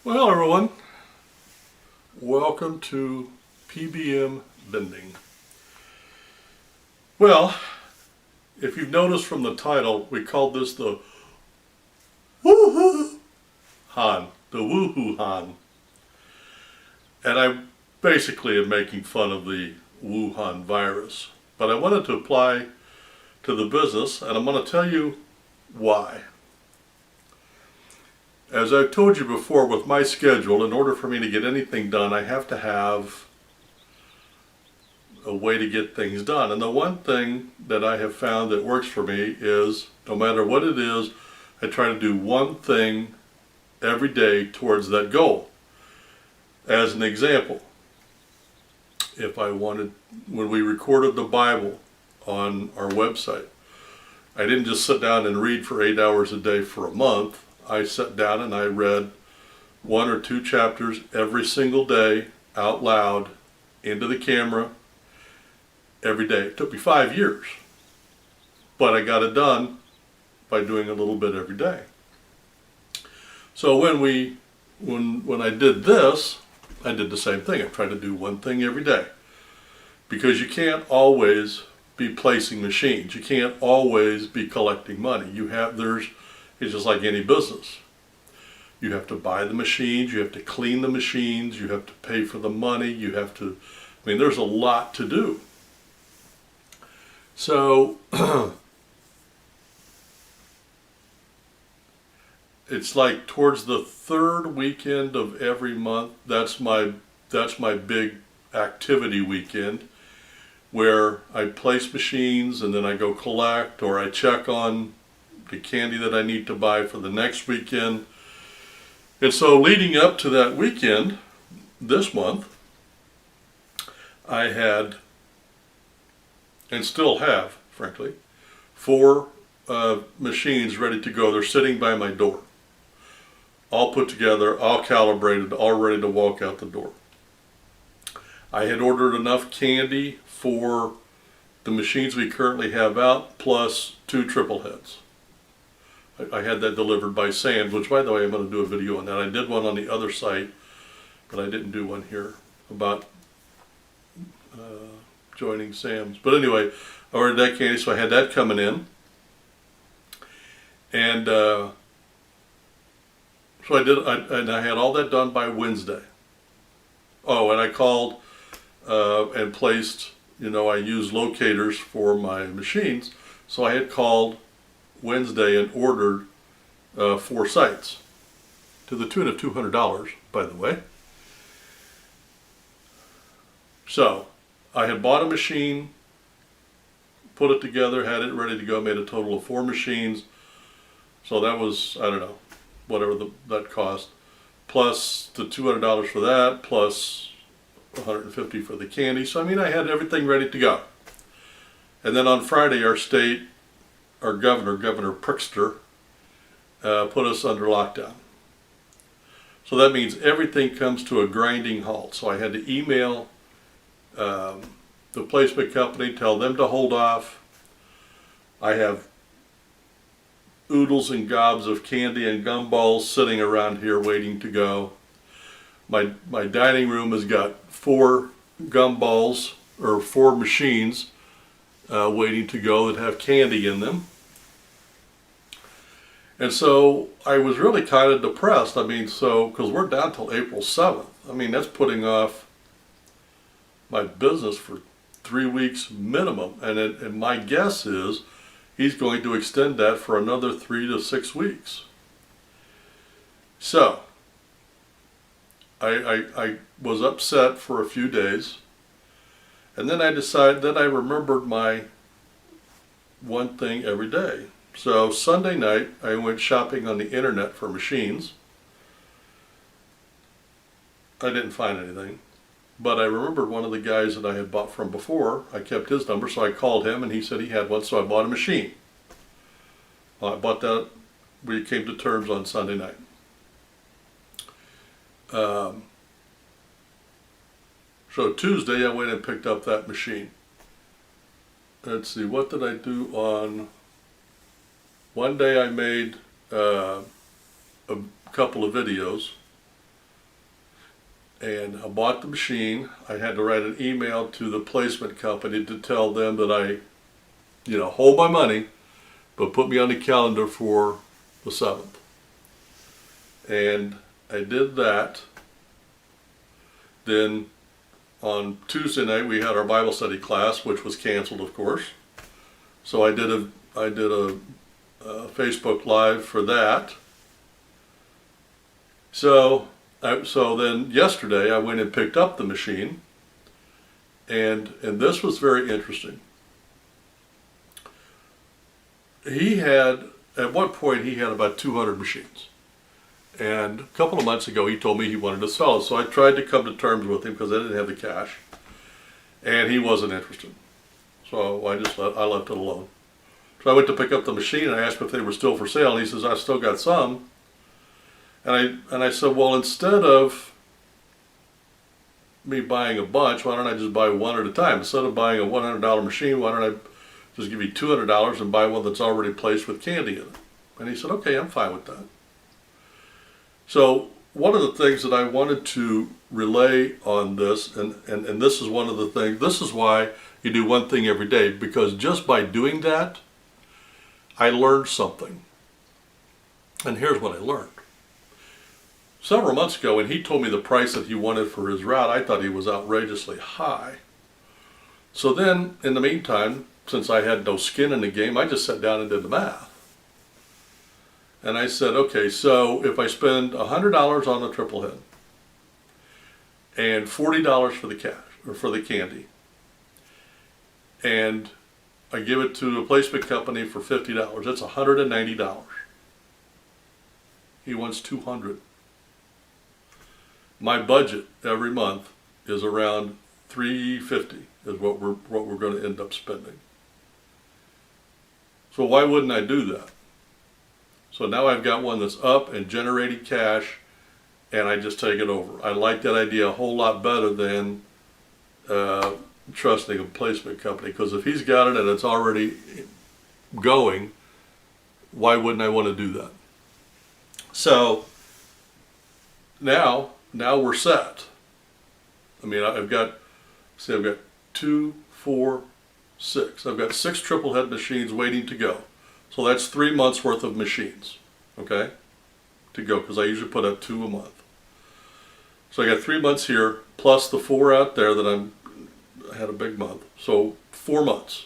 Well, everyone, welcome to P.B.M. Vending. Well, if you've noticed from the title, we called this the Woohoo Han, the Woohoo Han. And I basically am making fun of the Wuhan virus. But I wanted to apply to the business, and I'm going to tell you why. As I've told you before, with my schedule, in order for me to get anything done, I have to have a way to get things done. And the one thing that I have found that works for me is, no matter what it is, I try to do one thing every day towards that goal. As an example, if I wanted, when we recorded the Bible on our website, I didn't just sit down and read for 8 hours a day for a month. I sat down and I read 1 or 2 chapters every single day out loud into the camera every day. It took me 5 years, but I got it done by doing a little bit every day. So when I did this, I did the same thing. I tried to do one thing every day, because you can't always be placing machines. You can't always be collecting money. It's just like any business. You have to buy the machines, you have to clean the machines, you have to pay for the money, there's a lot to do. So, it's like towards the 3rd weekend of every month, that's my big activity weekend, where I place machines and then I go collect, or I check on the candy that I need to buy for the next weekend. And so leading up to that weekend, this month, I had, and still have, frankly, 4 machines ready to go. They're sitting by my door, all put together, all calibrated, all ready to walk out the door. I had ordered enough candy for the machines we currently have out, plus 2 triple heads. I had that delivered by Sam's, which, by the way, I'm going to do a video on that. I did one on the other site, but I didn't do one here about joining Sam's. But anyway, I ordered that candy, so I had that coming in. And so I had all that done by Wednesday. Oh, and I called and placed, I use locators for my machines, so I had called Wednesday and ordered 4 sites to the tune of $200, by the way. So I had bought a machine, put it together, had it ready to go, made a total of 4 machines. So that was, I don't know, whatever that cost, plus the $200 for that, plus $150 for the candy. So I had everything ready to go. And then on Friday, our Governor Prickster, put us under lockdown. So that means everything comes to a grinding halt. So I had to email the placement company, tell them to hold off. I have oodles and gobs of candy and gumballs sitting around here waiting to go. My dining room has got 4 gumballs, or 4 machines waiting to go that have candy in them. And so I was really kind of depressed. Because we're down till April 7th. That's putting off my business for 3 weeks minimum. And my guess is he's going to extend that for another 3 to 6 weeks. So I was upset for a few days. And then I remembered my one thing every day. So Sunday night, I went shopping on the internet for machines. I didn't find anything, but I remembered one of the guys that I had bought from before. I kept his number, so I called him and he said he had one, so I bought a machine. Well, I bought that, we came to terms on Sunday night. So Tuesday I went and picked up that machine. Let's see, what did I do on... One day I made a couple of videos. And I bought the machine. I had to write an email to the placement company to tell them that I, hold my money, but put me on the calendar for the 7th. And I did that. Then on Tuesday night we had our Bible study class, which was canceled, of course. So I did a Facebook Live for that. So then yesterday I went and picked up the machine, and this was very interesting. At one point he had about 200 machines. And a couple of months ago he told me he wanted to sell it. So I tried to come to terms with him because I didn't have the cash. And he wasn't interested. So I left it alone. So I went to pick up the machine and I asked him if they were still for sale. And he says, I still got some. And I said, well, instead of me buying a bunch, why don't I just buy one at a time? Instead of buying a $100 machine, why don't I just give you $200 and buy one that's already placed with candy in it? And he said, okay, I'm fine with that. So one of the things that I wanted to relay on this, and this is one of the things, this is why you do one thing every day, because just by doing that, I learned something. And here's what I learned. Several months ago, when he told me the price that he wanted for his route, I thought he was outrageously high. So then, in the meantime, since I had no skin in the game, I just sat down and did the math. And I said, okay, so if I spend $100 on the triple head and $40 for the cash or for the candy, and I give it to a placement company for $50, that's $190. He wants $200. My budget every month is around $350 is what we're going to end up spending. So why wouldn't I do that? So now I've got one that's up and generating cash, and I just take it over. I like that idea a whole lot better than trusting a placement company, because if he's got it and it's already going, why wouldn't I want to do that? So now we're set. I mean, I've got 2, 4, 6. I've got 6 triple head machines waiting to go. So that's 3 months worth of machines, okay, to go, because I usually put up 2 a month. So I got 3 months here, plus the 4 out there that I had a big month. So 4 months.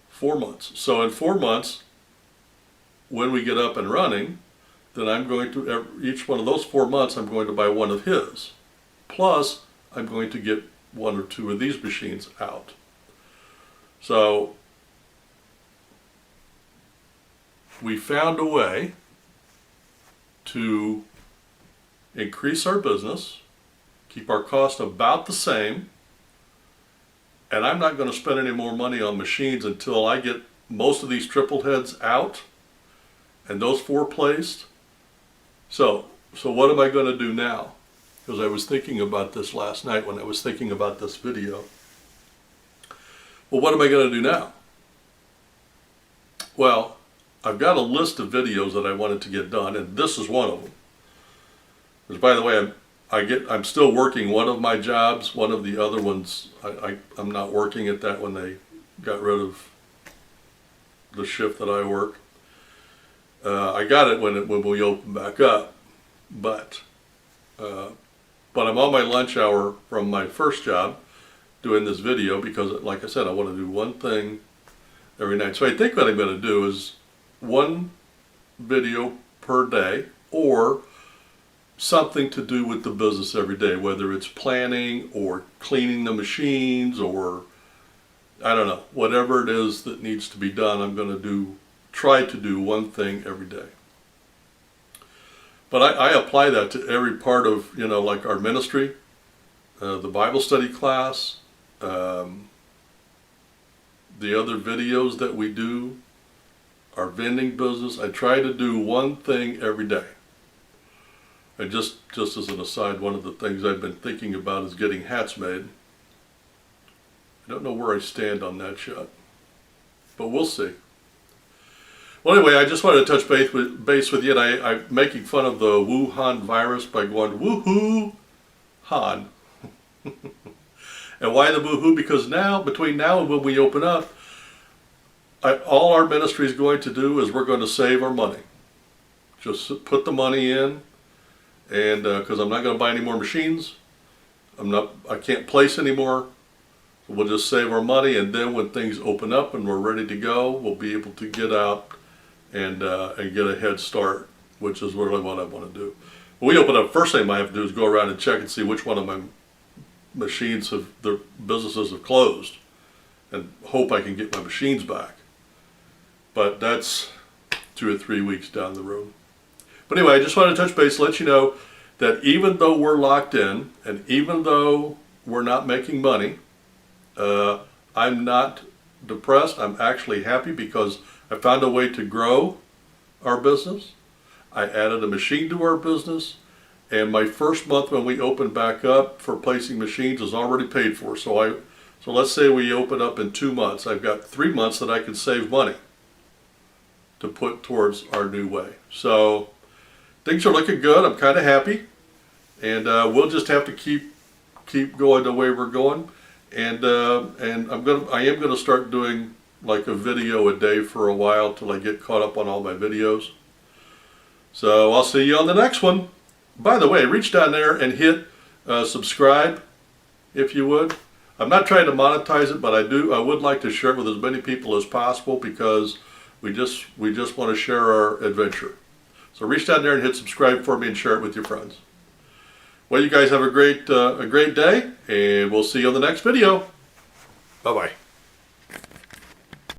4 months. So in 4 months, when we get up and running, then I'm going to, each one of those 4 months, I'm going to buy one of his. Plus, I'm going to get 1 or 2 of these machines out. So we found a way to increase our business, keep our cost about the same, and I'm not going to spend any more money on machines until I get most of these triple heads out and those 4 placed. So what am I going to do now? Because I was thinking about this last night when I was thinking about this video. Well, what am I going to do now? Well, I've got a list of videos that I wanted to get done, and this is one of them. Because, by the way, I'm still working one of my jobs. One of the other ones, I'm not working at that when they got rid of the shift that I work. I got it when we open back up, but I'm on my lunch hour from my first job doing this video because, like I said, I want to do one thing every night. So I think what I'm going to do is 1 video per day, or something to do with the business every day, whether it's planning or cleaning the machines or I don't know, whatever it is that needs to be done. I'm going to try to do one thing every day. But I apply that to every part of, like our ministry, the Bible study class, the other videos that we do, our vending business. I try to do one thing every day. And just as an aside, one of the things I've been thinking about is getting hats made. I don't know where I stand on that yet, but we'll see. Well, Well, anyway, I just wanted to touch base with you, and I'm making fun of the Wuhan virus by going woohoo Han. And why the woohoo? Because now, between now and when we open up, all our ministry is going to do is we're going to save our money. Just put the money in, and because I'm not going to buy any more machines, I can't place anymore. We'll just save our money, and then when things open up and we're ready to go, we'll be able to get out and get a head start, which is really what I want to do. When we open up, first thing I have to do is go around and check and see which one of my machines the businesses have closed, and hope I can get my machines back. But that's 2 or 3 weeks down the road. But anyway, I just wanted to touch base, let you know that even though we're locked in, and even though we're not making money, I'm not depressed. I'm actually happy because I found a way to grow our business. I added a machine to our business, and my first month when we open back up for placing machines is already paid for. So let's say we open up in 2 months. I've got 3 months that I can save money to put towards our new way. So things are looking good. I'm kind of happy, and we'll just have to keep going the way we're going. And I am gonna start doing like a video a day for a while till I get caught up on all my videos. So I'll see you on the next one. By the way, reach down there and hit subscribe if you would. I'm not trying to monetize it, but I would like to share it with as many people as possible because we just want to share our adventure. So reach down there and hit subscribe for me and share it with your friends. Well, you guys have a great day, and we'll see you on the next video. Bye-bye.